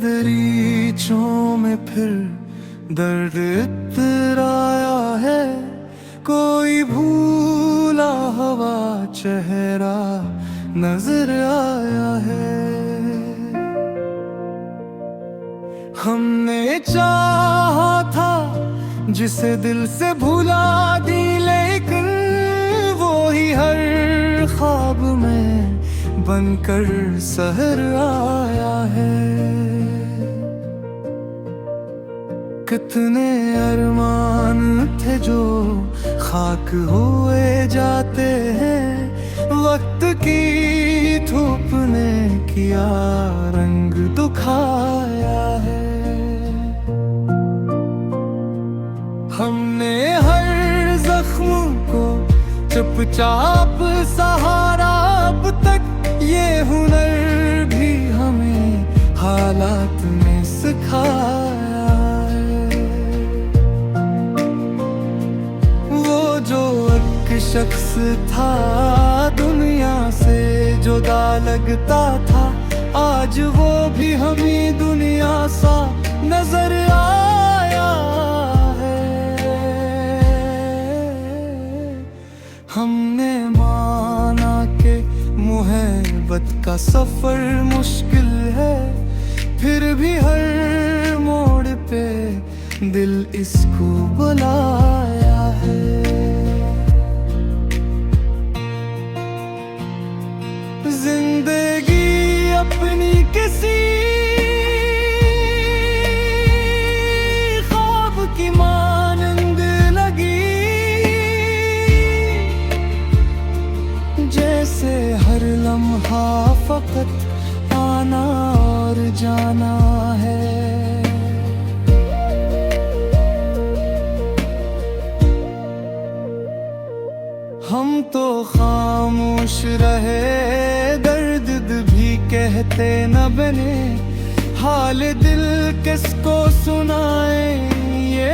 दरीचों में फिर दर्द इतराया है, कोई भूला हुआ चेहरा नजर आया है। हमने चाहा था जिसे दिल से भुला दी, लेकिन वो ही हर ख्वाब में बनकर सहर आया है। कितने अरमान थे जो खाक हुए जाते हैं, वक्त की धूप ने किया रंग दुखाया है। हमने हर जख्म को चुपचाप सहारा, अब तक ये हुनर भी हमें हालात में सिखाया है। वो जो एक शख्स था दुनिया से जुदा लगता था, आज वो भी हमें दुनिया सा नजर आया है। हमने माना कि मोहब्बत का सफर मुश्किल है, फिर भी हर मोड़ पे दिल इसको बुलाया है। जिंदगी अपनी किसी ख्वाब की मानंद लगी, जैसे हर लम्हा फकत आना और जाना है। हम तो खामोश रहे, दर्द भी कहते न बने, हाल दिल किसको सुनाए ये